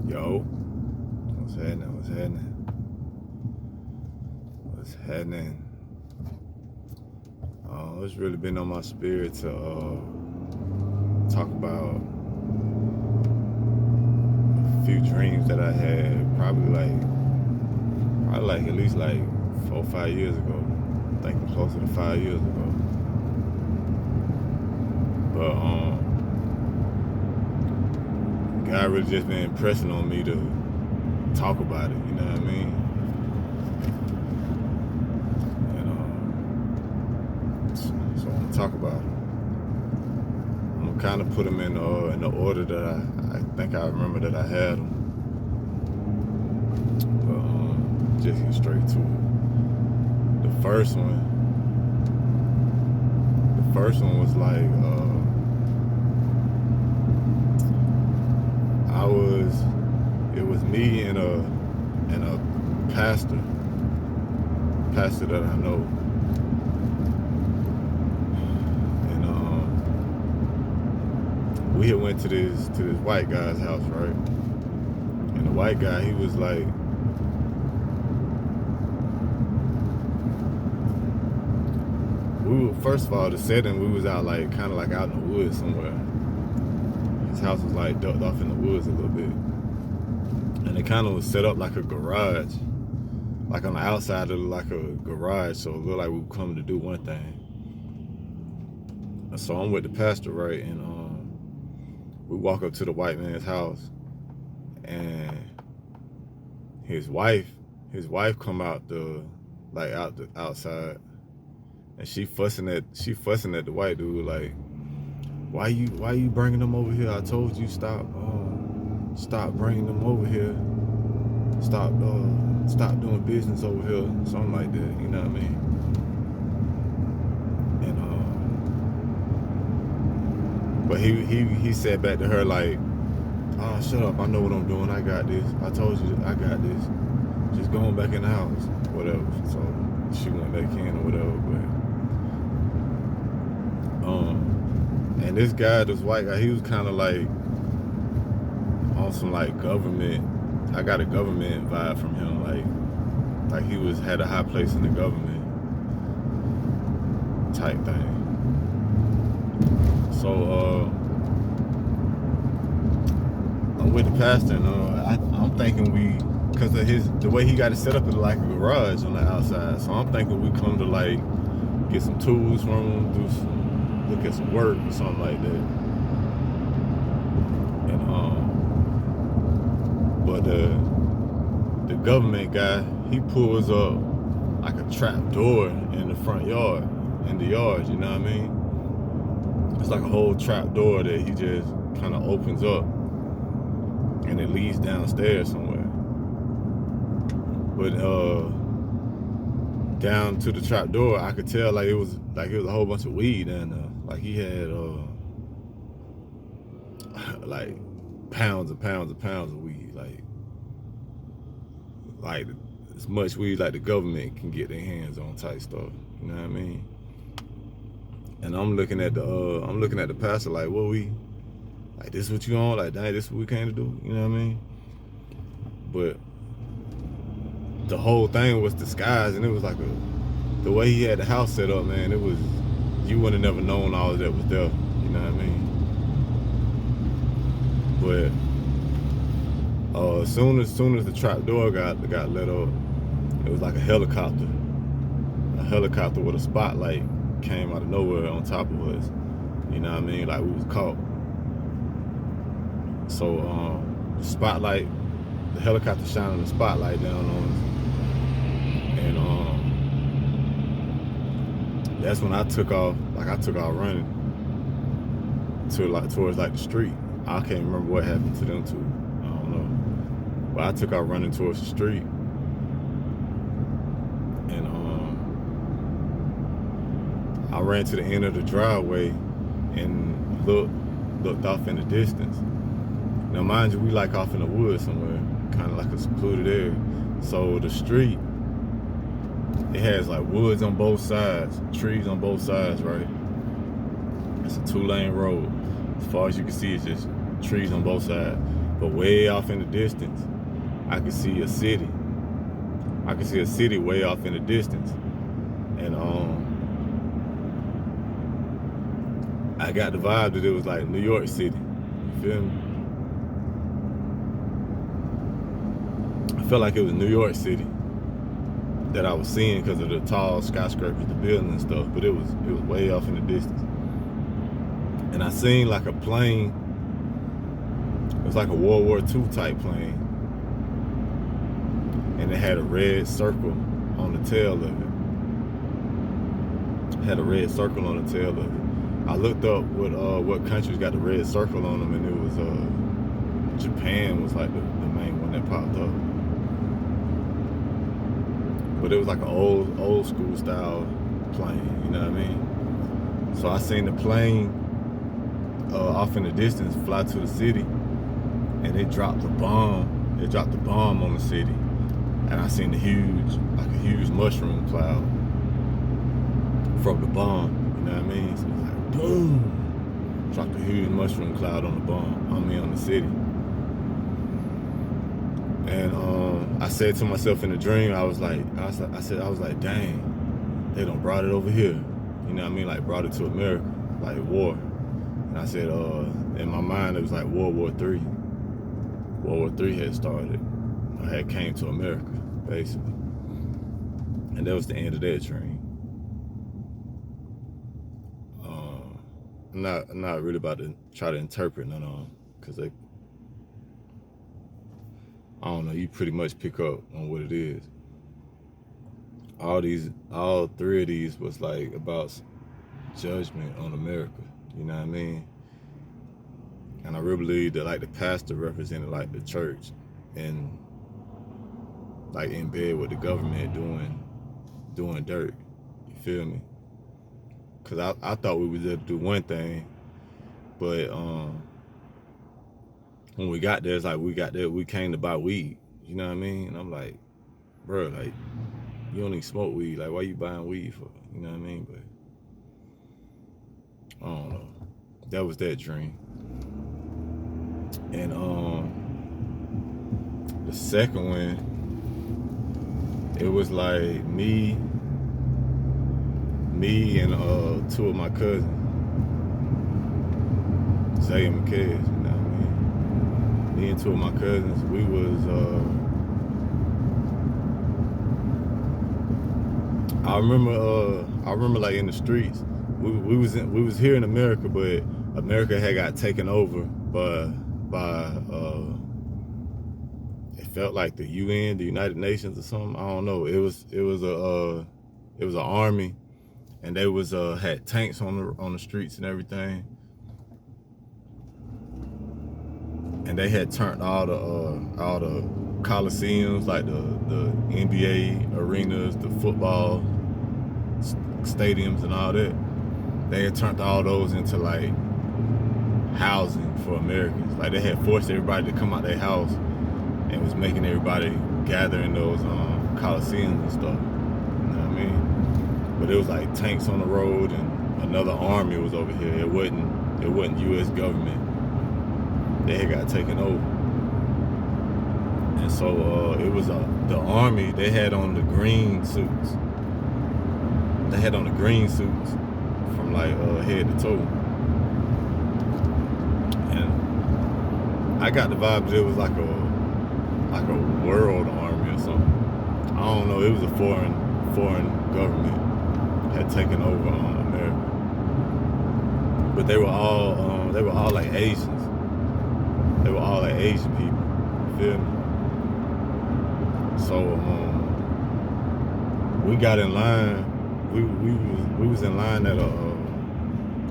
Yo, what's happening? What's happening? What's happening? It's really been on my spirit to talk about a few dreams that I had probably like at least like 4 or 5 years ago. I think it was closer to 5 years ago. But God really just been impressing on me to talk about it, you know what I mean? And so I'm gonna talk about it. I'm gonna kind of put them in the order that I think I remember that I had them. But just get straight to it. The first one was like it was me and a pastor that I know. And we had went to this white guy's house, right? And the white guy, he was like, first of all, the setting, we was out like kind of like out in the woods somewhere. His house was like ducked off in the woods a little bit. And it kind of was set up like a garage. Like on the outside, it looked like a garage, so it looked like we were coming to do one thing. So I'm with the pastor, right? And we walk up to the white man's house, and his wife come out outside, and she fussing at the white dude like, why you bringing them over here? I told you stop bringing them over here. Stop doing business over here, something like that, you know what I mean? And but he said back to her like, oh, shut up, I know what I'm doing, I got this. I told you I got this. Just going back in the house, whatever. So she went back in or whatever, but and this white guy, he was kind of like on some like government. I got a government vibe from him, like he had a high place in the government type thing. So I'm with the pastor, and I'm thinking because of the way he got it set up, it's like a garage on the outside. So I'm thinking we come to like get some tools from him, look at some work or something like that. And but the government guy, he pulls up like a trap door in the front yard, in the yard, you know what I mean? It's like a whole trap door that he just kind of opens up, and it leads downstairs somewhere. But down to the trap door, I could tell like it was a whole bunch of weed down there. Like he had like pounds and pounds and pounds of weed, like as much weed like the government can get their hands on type stuff. You know what I mean? And I'm looking at the pastor like, what this what you on? Like, dang, this what we came to do? You know what I mean? But the whole thing was disguised, and it was like the way he had the house set up, man, it was, you wouldn't have never known all of that was there. You know what I mean? But as soon as the trap door got lit up, it was like a helicopter with a spotlight came out of nowhere on top of us. You know what I mean? Like we was caught. So the helicopter shining the spotlight down on us, and that's when I took off running towards like the street. I can't remember what happened to them two. I don't know. But I took off running towards the street, and I ran to the end of the driveway and looked off in the distance. Now, mind you, we like off in the woods somewhere, kind of like a secluded area. So the street, it has like woods on both sides, trees on both sides, right? It's a 2-lane road. As far as you can see, it's just trees on both sides. But way off in the distance, I could see a city. I could see a city way off in the distance. And I got the vibe that it was like New York City. You feel me? I felt like it was New York City that I was seeing because of the tall skyscrapers, the buildings and stuff, but it was way off in the distance. And I seen like a plane. It was like a World War II type plane. And it had a red circle on the tail of it. Had a red circle on the tail of it. I looked up what countries got the red circle on them, and it was Japan was like the main one that popped up. But it was like an old school style plane, you know what I mean? So I seen the plane off in the distance fly to the city, and it dropped a bomb. It dropped a bomb on the city, and I seen a huge mushroom cloud from the bomb. You know what I mean? So it was like boom, dropped a huge mushroom cloud on the bomb. I mean on the city. And I said to myself in a dream, I was like, dang, they done brought it over here. You know what I mean? Like brought it to America, like war. And I said, in my mind, it was like World War III. World War III had started, had came to America, basically. And that was the end of that dream. I'm not really about to try to interpret none of them, because I don't know, you pretty much pick up on what it is. All three of these was like about judgment on America, you know what I mean? And I really believe that like the pastor represented like the church, and like in bed with the government doing dirt, you feel me? Cause I thought we was able to do one thing, but when we got there, it's like we came to buy weed, you know what I mean? And I'm like, bro, like you don't even smoke weed, like why you buying weed for? You know what I mean? But I don't know. That was that dream. And the second one, it was like me and two of my cousins, Zay and Mckez, you know what I mean? Me and two of my cousins, we was I remember like in the streets, we was here in America, but America had got taken over by it felt like the UN, the United Nations or something. I don't know. It was an army, and they was had tanks on the streets and everything, and they had turned all the coliseums, like the NBA arenas, the football stadiums and all that. They had turned all those into like housing for Americans. Like they had forced everybody to come out their house and was making everybody gather in those coliseums and stuff. You know what I mean? But it was like tanks on the road, and another army was over here. It wasn't U.S. government. They had got taken over. And so it was the army. They had on the green suits. They had on the green suits from like head to toe. And I got the vibe that it was like a world army or something. I don't know. It was a foreign government had taken over America. But they were all like Asians. They were all like Asian people. You feel me? So we got in line. We was in line at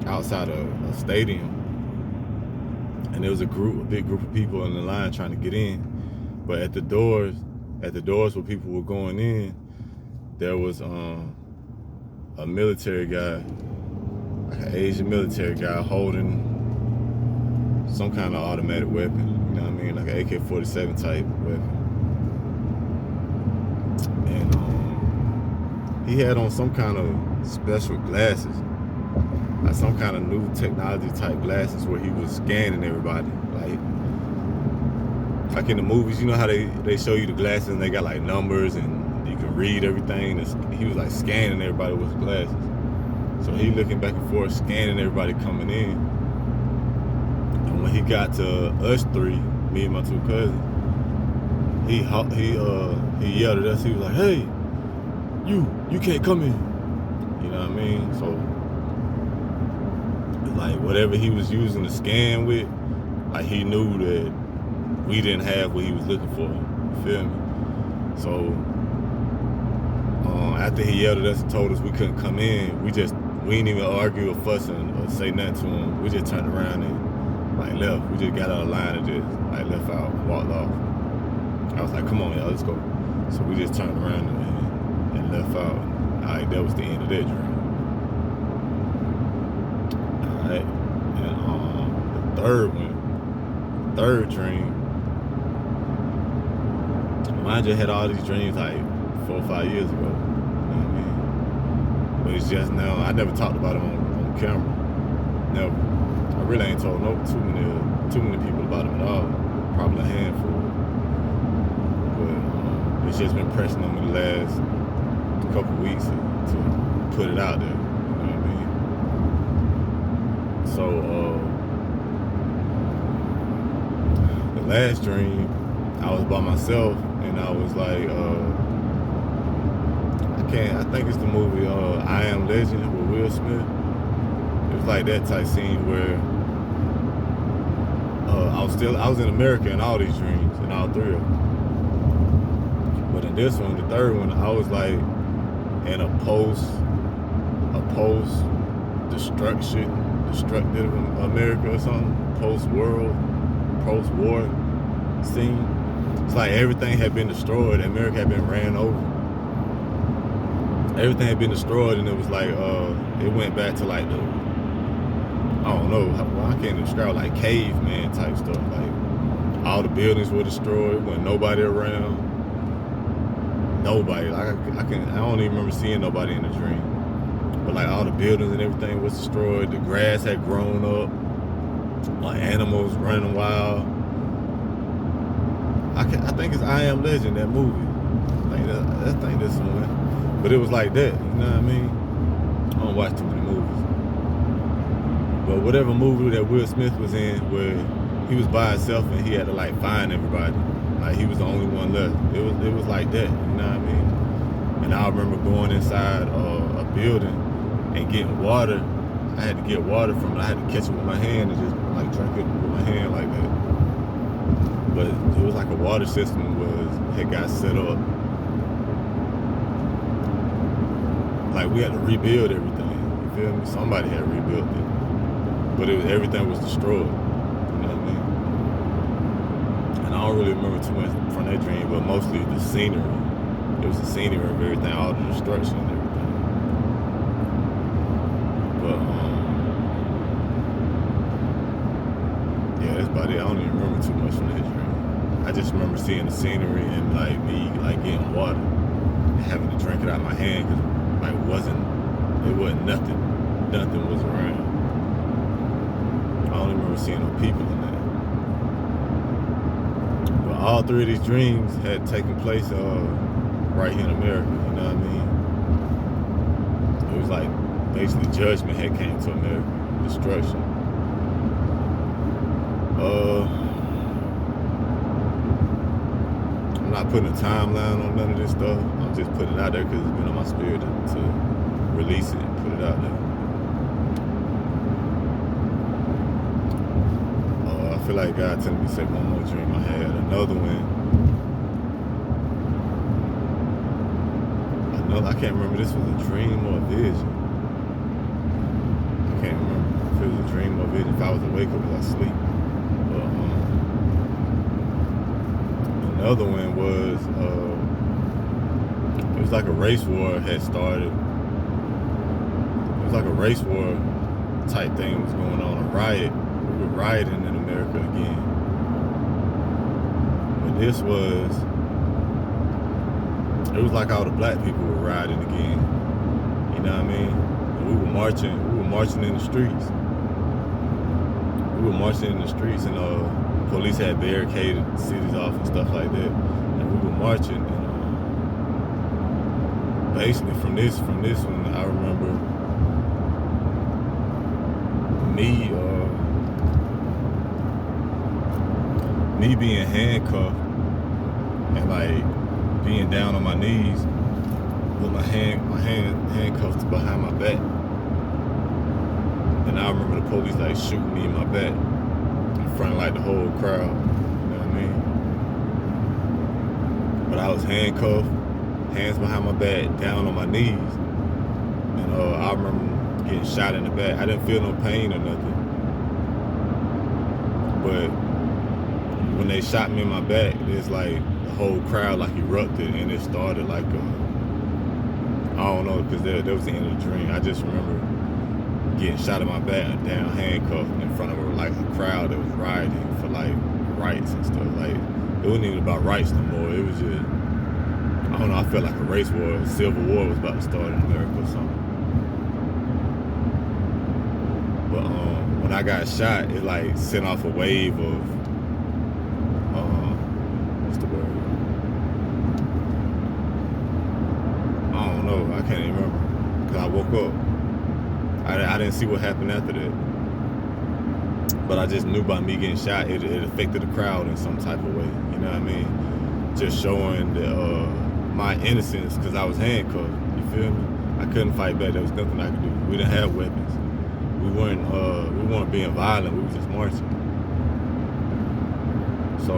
outside a stadium, and there was a big group of people in the line trying to get in. But at the doors where people were going in, there was a military guy, like an Asian military guy, holding some kind of automatic weapon. You know what I mean, like an AK-47 type weapon. And he had on some kind of special glasses, like some kind of new technology type glasses, where he was scanning everybody. Like like in the movies, you know how they show you the glasses and they got like numbers and you can read everything. He was like scanning everybody with his glasses. So he looking back and forth, scanning everybody coming in. And when he got to us three, me and my two cousins, he yelled at us. He was like, "Hey, you can't come in." You know what I mean? So like whatever he was using to scan with, like he knew that we didn't have what he was looking for. You feel me? So after he yelled at us and told us we couldn't come in, we didn't even argue or fuss or say nothing to him. We just turned around and like left. We just got out of line and just like left out, walked off. I was like, "Come on, y'all, let's go." So we just turned around and left out. Alright, that was the end of that dream. Alright, and the third dream. Mind you, I had all these dreams like 4 or 5 years ago. You know what I mean? But it's just now, I never talked about them on camera. Never. I really ain't told too many people about them at all. Probably a handful. But it's just been pressing on me the last couple weeks to put it out there. You know what I mean? So the last dream, I was by myself and I was like, I think it's the movie I Am Legend with Will Smith. It was like that type scene where I was in America in all these dreams, in all three of them. But in this one, the third one, I was like in a destructive America or something, post-war scene. It's like everything had been destroyed. America had been ran over. Everything had been destroyed, and it was like it went back to like the, I don't know, well, I can't describe, like caveman type stuff. Like all the buildings were destroyed, wasn't nobody around. Nobody. Like I don't even remember seeing nobody in the dream. But like all the buildings and everything was destroyed. The grass had grown up. Like animals running wild. I think it's I Am Legend, that movie. I think that's one. But it was like that, you know what I mean? I don't watch too many movies. But whatever movie that Will Smith was in where he was by himself and he had to like find everybody. Like he was the only one left. It was like that, you know what I mean? And I remember going inside a building and getting water. I had to get water from it. I had to catch it with my hand and just like drink it with my hand like that. But it was like a water system had got set up. Like we had to rebuild everything. You feel me? Somebody had rebuilt it. But everything was destroyed. You know what I mean? And I don't really remember too much from that dream, but mostly the scenery. It was the scenery of everything, all the destruction and everything. But yeah, that's about it. I don't even remember too much from that dream. I just remember seeing the scenery and like me like getting water and having to drink it out of my hand because like it wasn't nothing was around. I don't even remember seeing no people in that. But all three of these dreams had taken place right here in America, you know what I mean? It was like basically Judgement had came to America, destruction. I'm not putting a timeline on none of this stuff. I'm just putting it out there because it's been on my spirit to release it and put it out there. I feel like God telling me to say one more dream I had. Another one. I can't remember if this was a dream or a vision. I can't remember if it was a dream or a vision. If I was awake or was I asleep. Another one was, it was like a race war had started. It was like a race war type thing was going on, a riot. We were rioting in America again. But this was, it was like all the black people were rioting again. You know what I mean? And we were marching in the streets. And police had barricaded cities off and stuff like that, and we were marching. And basically, from this one, I remember me being handcuffed and like being down on my knees with my handcuffs behind my back. And I remember the police like shooting me in my back in front of like the whole crowd. You know what I mean? But I was handcuffed, hands behind my back, down on my knees. And I remember getting shot in the back. I didn't feel no pain or nothing. But when they shot me in my back, it's like the whole crowd like erupted, and it started like I don't know, because that was the end of the dream. I just remember getting shot in my back, down handcuffed in front of like a crowd that was rioting for like rights and stuff. Like it wasn't even about rights no more. It was just, I don't know, I felt like a race war, a civil war was about to start in America or something. But when I got shot, it like sent off a wave of what's the word? I don't know. I can't even remember. Cause I woke up. I didn't see what happened after that. But I just knew by me getting shot, it affected the crowd in some type of way. You know what I mean? Just showing my innocence, because I was handcuffed. You feel me? I couldn't fight back. There was nothing I could do. We didn't have weapons. We weren't being violent. We were just marching. So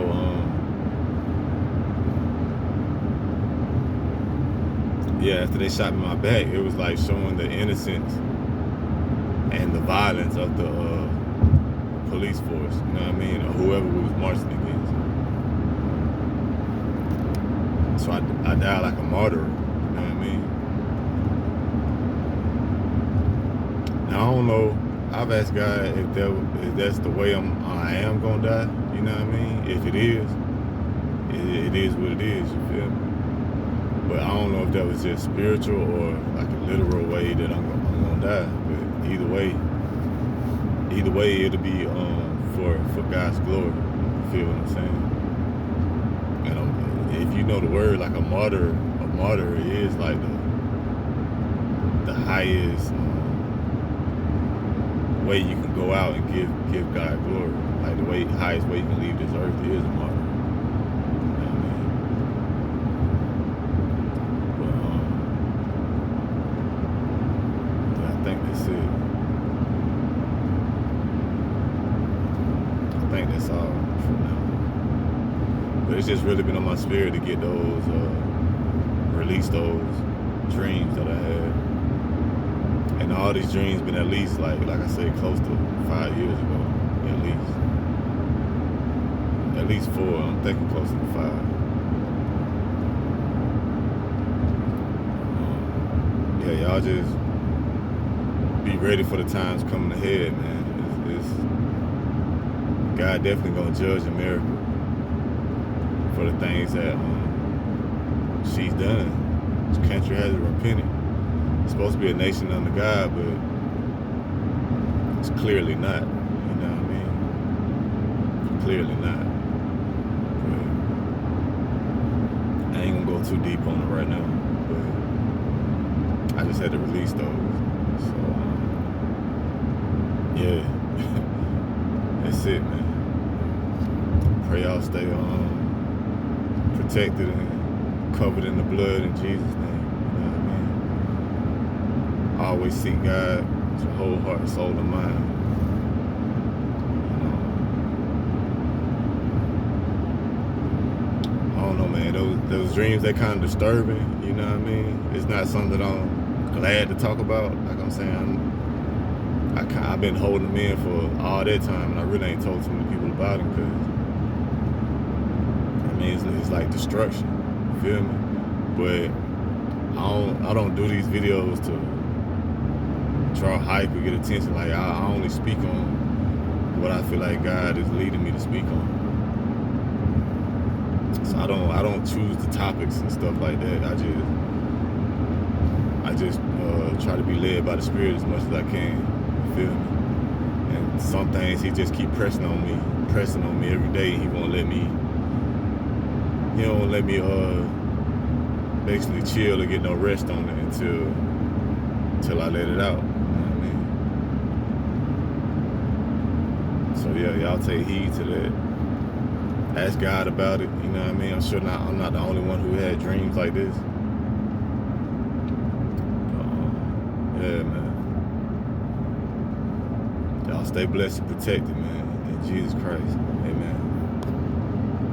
yeah, after they shot me in my back, it was like showing the innocence and the violence of the police force, you know what I mean, or whoever we was marching against. So I died like a martyr, you know what I mean. Now I don't know. I've asked God if that's the way I am gonna die, you know what I mean. If it is, it is what it is. You feel me? But I don't know if that was just spiritual or like a literal way that I'm gonna die. But either way, it'll be for God's glory. You feel what I'm saying? And if you know the word, like a martyr is like the highest way you can go out and give God glory. Like the highest way you can leave this earth is a martyr. That's all for now. But it's just really been on my spirit to get those, release those dreams that I had. And all these dreams been at least like I said, close to 5 years ago, at least 4. I'm thinking closer to 5. Yeah, y'all just be ready for the times coming ahead, man. God definitely gonna judge America for the things that she's done. This country hasn't repented. It's supposed to be a nation under God, but it's clearly not. You know what I mean? Clearly not. But I ain't gonna go too deep on it right now. But I just had to release those. So yeah, that's it, man. Pray y'all stay protected and covered in the blood in Jesus' name. You know what I mean? Always seek God with your whole heart, soul, and mind. I don't know, man. Those dreams, they kind of disturbing. You know what I mean? It's not something that I'm glad to talk about. Like I'm saying, I've been holding them in for all that time, and I really ain't told too many people about it because. It's like destruction, you feel me? But I don't do these videos to draw hype or get attention. Like I only speak on what I feel like God is leading me to speak on. So I don't choose the topics and stuff like that. I just try to be led by the Spirit as much as I can. You feel me? And some things He just keep pressing on me pressing on me every day. He won't let me. He don't let me basically chill or get no rest on it until I let it out. You know what I mean? So yeah, y'all take heed to that. Ask God about it. You know what I mean? I'm sure I'm not the only one who had dreams like this. Yeah, man. Y'all stay blessed and protected, man. In Jesus Christ. Amen.